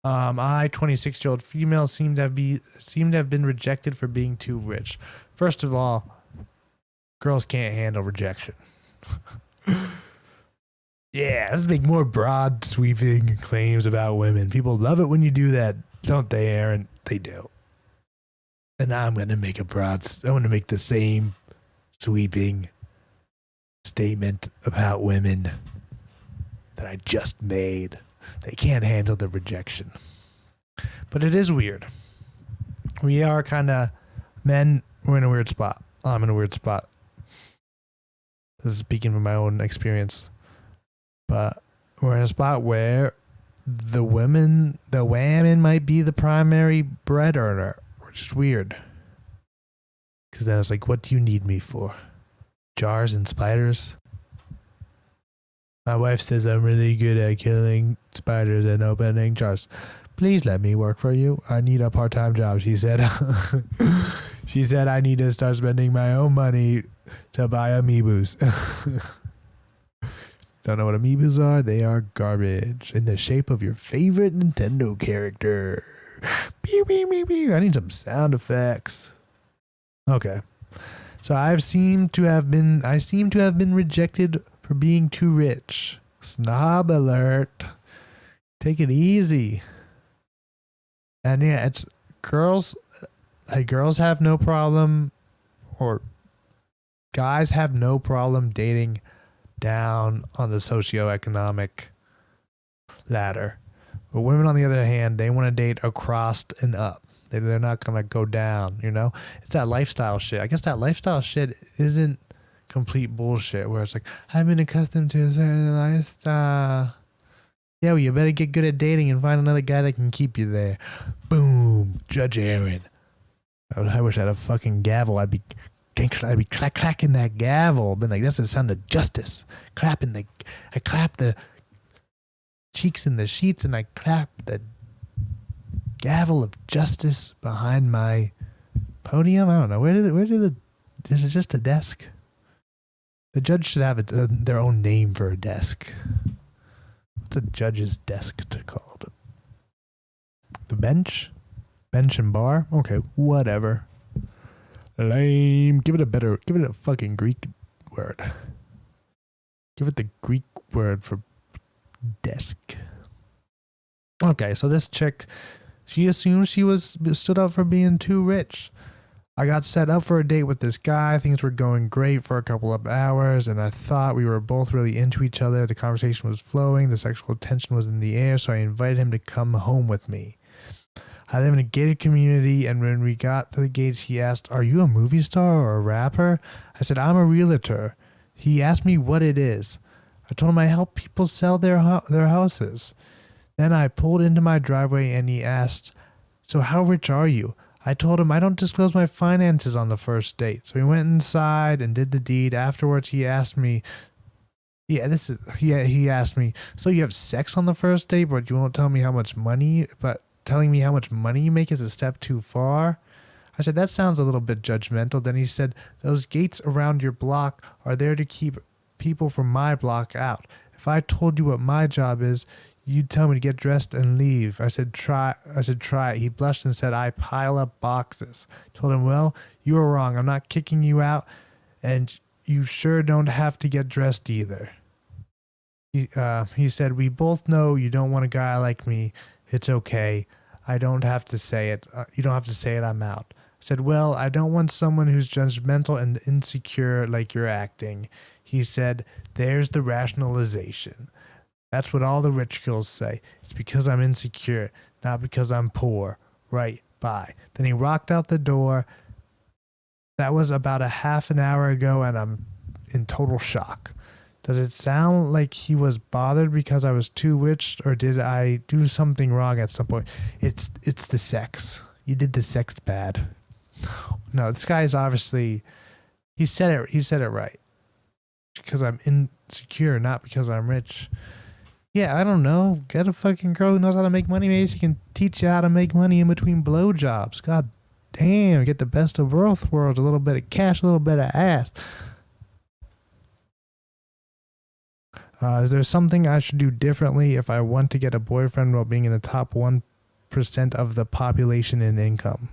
I, 26-year-old female, seem to have been rejected for being too rich. First of all, girls can't handle rejection. Yeah, let's make more broad, sweeping claims about women. People love it when you do that, don't they, Aaron? They do. And now I'm going to make the same sweeping statement about women that I just made. They can't handle the rejection. But it is weird. We are kind of men. We're in a weird spot. I'm in a weird spot. This is speaking from my own experience. But we're in a spot where the women might be the primary bread earner, which is weird. Because then it's like, what do you need me for? Jars and spiders? My wife says I'm really good at killing spiders and opening jars. Please let me work for you. I need a part-time job, she said. She said I need to start spending my own money to buy amiibos. Don't know what amiibos are? They are garbage in the shape of your favorite Nintendo character. Pew, pew, pew, pew. I need some sound effects. Okay. So I seem to have been rejected for being too rich. Snob alert. Take it easy. And yeah, it's girls have no problem, or guys have no problem dating down on the socioeconomic ladder. But women, on the other hand, they want to date across and up. They're not going to go down, you know? It's that lifestyle shit. I guess that lifestyle shit isn't complete bullshit where it's like, I've been accustomed to a certain lifestyle. Yeah, well, you better get good at dating and find another guy that can keep you there. Boom. Judge Aaron. I wish I had a fucking gavel. I'd be clacking that gavel. Been like, that's the sound of justice. I clap the cheeks in the sheets, and I clap the gavel of justice behind my podium. I don't know. Is it just a desk? The judge should have their own name for a desk. What's a judge's desk called? The bench? Bench and bar? Okay, whatever. Lame. Give it a fucking Greek word. Give it the Greek word for desk. Okay, so this chick, she assumed she stood up for being too rich. I got set up for a date with this guy. Things were going great for a couple of hours, and I thought we were both really into each other. The conversation was flowing. The sexual tension was in the air, so I invited him to come home with me. I live in a gated community, and when we got to the gates, he asked, "Are you a movie star or a rapper?" I said, "I'm a realtor." He asked me what it is. I told him I help people sell their houses. Then I pulled into my driveway, and he asked, "So how rich are you?" I told him I don't disclose my finances on the first date. So we went inside and did the deed. Afterwards, he asked me, he asked me, "So you have sex on the first date, but you won't tell me how much money, but telling me how much money you make is a step too far?" I said, "That sounds a little bit judgmental." Then he said, "Those gates around your block are there to keep people from my block out. If I told you what my job is, you'd tell me to get dressed and leave." I said, try it. He blushed and said, "I pile up boxes." Told him, "Well, you were wrong. I'm not kicking you out, and you sure don't have to get dressed either." He said, "We both know you don't want a guy like me. It's okay. I don't have to say it. You don't have to say it. I'm out." I said, "Well, I don't want someone who's judgmental and insecure like you're acting." He said, "There's the rationalization. That's what all the rich girls say. It's because I'm insecure, not because I'm poor. Right, bye." Then he rocked out the door. That was about a half an hour ago, and I'm in total shock. Does it sound like he was bothered because I was too rich, or did I do something wrong at some point? It's the sex. You did the sex bad. No, this guy is obviously, he said it right. Because I'm insecure, not because I'm rich. Yeah, I don't know. Get a fucking girl who knows how to make money. Maybe she can teach you how to make money in between blowjobs. God damn, get the best of both worlds. A little bit of cash, a little bit of ass. Is there something I should do differently if I want to get a boyfriend while being in the top 1% 1% of the population in income.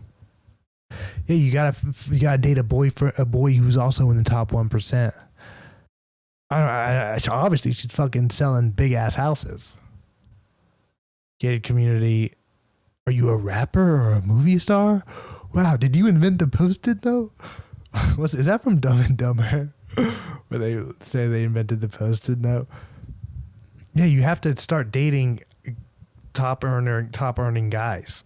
Yeah, you gotta date a boy who's also in the top 1%. Obviously she's fucking selling big ass houses. Gated community. Are you a rapper or a movie star? Wow, did you invent the Post-it note? Is that from Dumb and Dumber? Where they say they invented the Post-it note? Yeah, you have to start dating top earning guys.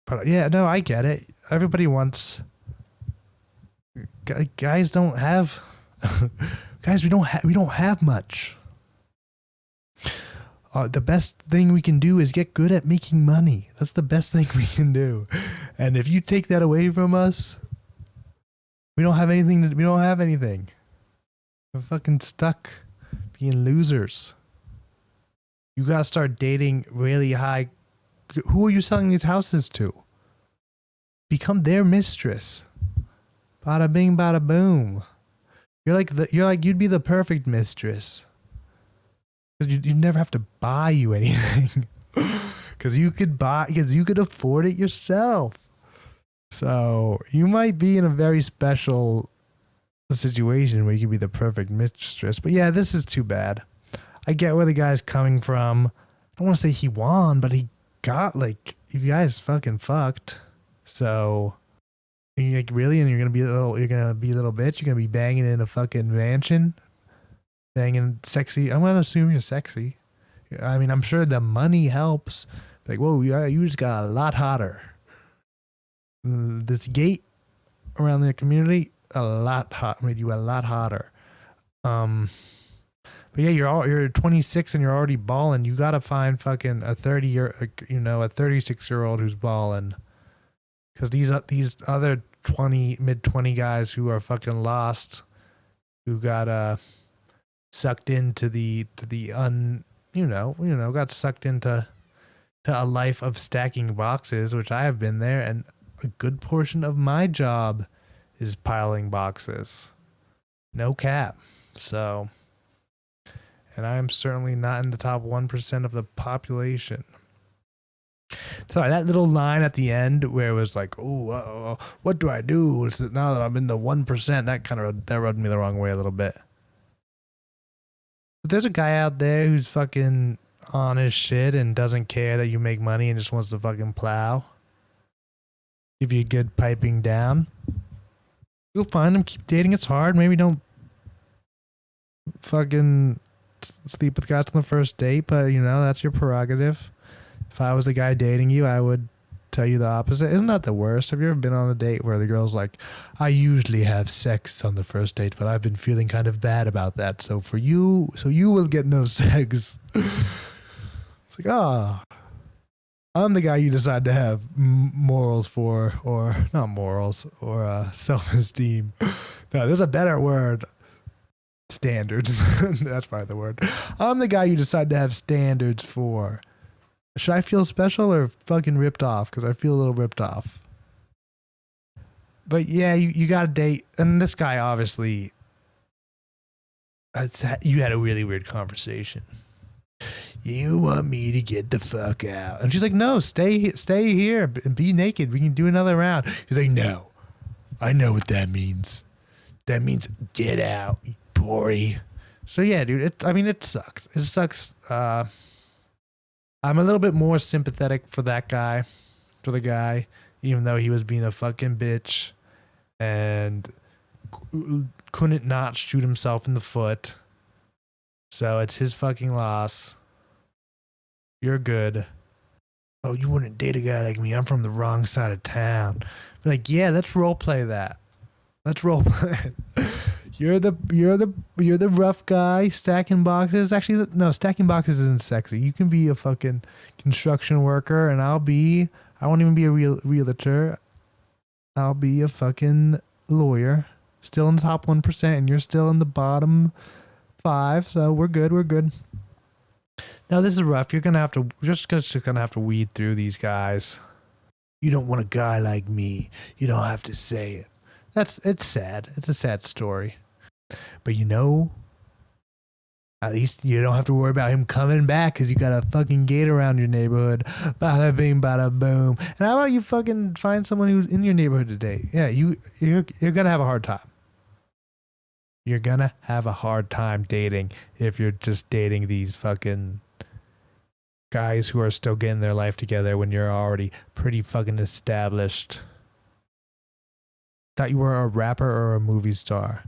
But yeah, no, I get it. Everybody wants. Guys don't have. Guys, we don't have much. The best thing we can do is get good at making money. That's the best thing we can do. And if you take that away from us, we don't have anything. We don't have anything. We're fucking stuck being losers. You gotta start dating really high. Who are you selling these houses to? Become their mistress. Bada bing, bada boom. You'd be the perfect mistress. Because you'd never have to buy you anything. Because you could afford it yourself. So you might be in a very special situation where you could be the perfect mistress. But yeah, this is too bad. I get where the guy's coming from. I don't want to say he won, but he got you guys fucking fucked. So you're like, really? And you're gonna be a little bitch. You're gonna be banging in a fucking mansion, banging sexy. I'm gonna assume you're sexy. I mean, I'm sure the money helps. Like, whoa, you just got a lot hotter. This gate around the community, made you a lot hotter. But yeah, you're 26 and you're already balling. You gotta find fucking a 36-year-old who's balling. Because these other mid-20 guys who are fucking lost, who got sucked into got sucked into a life of stacking boxes, which I have been there, and a good portion of my job is piling boxes. No cap. So, and I am certainly not in the top 1% of the population. Sorry, that little line at the end where it was like, "Oh, what do I do now that I'm in the 1%?" That rubbed me the wrong way a little bit. But there's a guy out there who's fucking on his shit and doesn't care that you make money and just wants to fucking plow. Give you a good piping down. You'll find him. Keep dating. It's hard. Maybe don't fucking sleep with guys on the first date, but that's your prerogative. If I was the guy dating you, I would tell you the opposite. Isn't that the worst? Have you ever been on a date where the girl's like, I usually have sex on the first date, but I've been feeling kind of bad about that. So you will get no sex. It's like, I'm the guy you decide to have morals for, or not morals, or self-esteem. No, there's a better word. Standards. That's probably the word. I'm the guy you decide to have standards for. Should I feel special or fucking ripped off? Because I feel a little ripped off. But yeah, you got to date. And this guy, obviously, you had a really weird conversation. You want me to get the fuck out. And she's like, no, stay here and be naked. We can do another round. He's like, no, I know what that means. That means get out, you Bory. So yeah, dude, it sucks. It sucks. I'm a little bit more sympathetic for the guy, even though he was being a fucking bitch and couldn't not shoot himself in the foot. So it's his fucking loss. You're good. Oh, you wouldn't date a guy like me. I'm from the wrong side of town. Be like, yeah, let's role play that. Let's role play it. You're the rough guy stacking boxes. Actually, no, stacking boxes isn't sexy. You can be a fucking construction worker, and I won't even be a realtor. I'll be a fucking lawyer, still in the top 1%, and you're still in the bottom 5. So we're good. Now this is rough. You're just gonna have to weed through these guys. You don't want a guy like me. You don't have to say it. It's sad. It's a sad story. But At least you don't have to worry about him coming back because you got a fucking gate around your neighborhood. Bada bing, bada boom. And how about you fucking find someone who's in your neighborhood today? Yeah, you're gonna have a hard time. You're gonna have a hard time dating if you're just dating these fucking guys who are still getting their life together when you're already pretty fucking established. Thought you were a rapper or a movie star.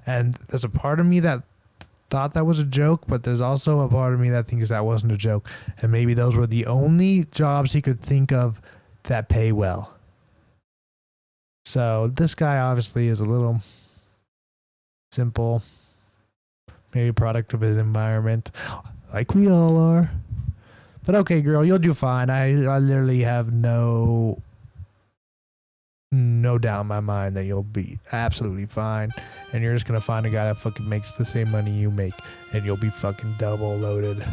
And there's a part of me that thought that was a joke, but there's also a part of me that thinks that wasn't a joke. And maybe those were the only jobs he could think of that pay well. So this guy obviously is a little simple, maybe a product of his environment, like we all are. But okay, girl, you'll do fine. I literally have no doubt in my mind that you'll be absolutely fine, and you're just gonna find a guy that fucking makes the same money you make, and you'll be fucking double loaded.